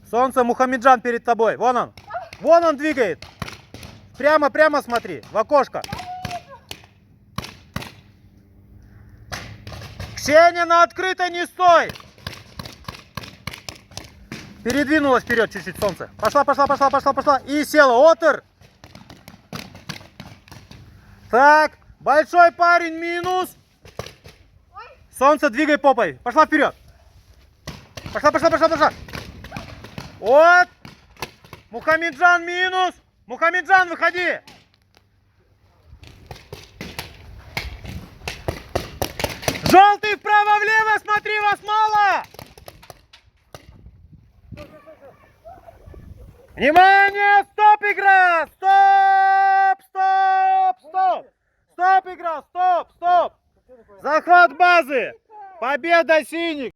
Солнце, Мухамеджан перед тобой. Вон он. Вон он двигает. Прямо смотри. В окошко. Ксения, на открытой не стой. Передвинулась вперед чуть-чуть солнце. Пошла. И села. Отр. Так. Большой парень минус. Солнце, двигай попой. Пошла вперед. Пошла. Вот. Мухамеджан минус. Мухамеджан, выходи. Желтый вправо-влево, смотри, вас мало. Внимание, стоп, игра. Стоп, игра, стоп. Захват базы. Победа синих.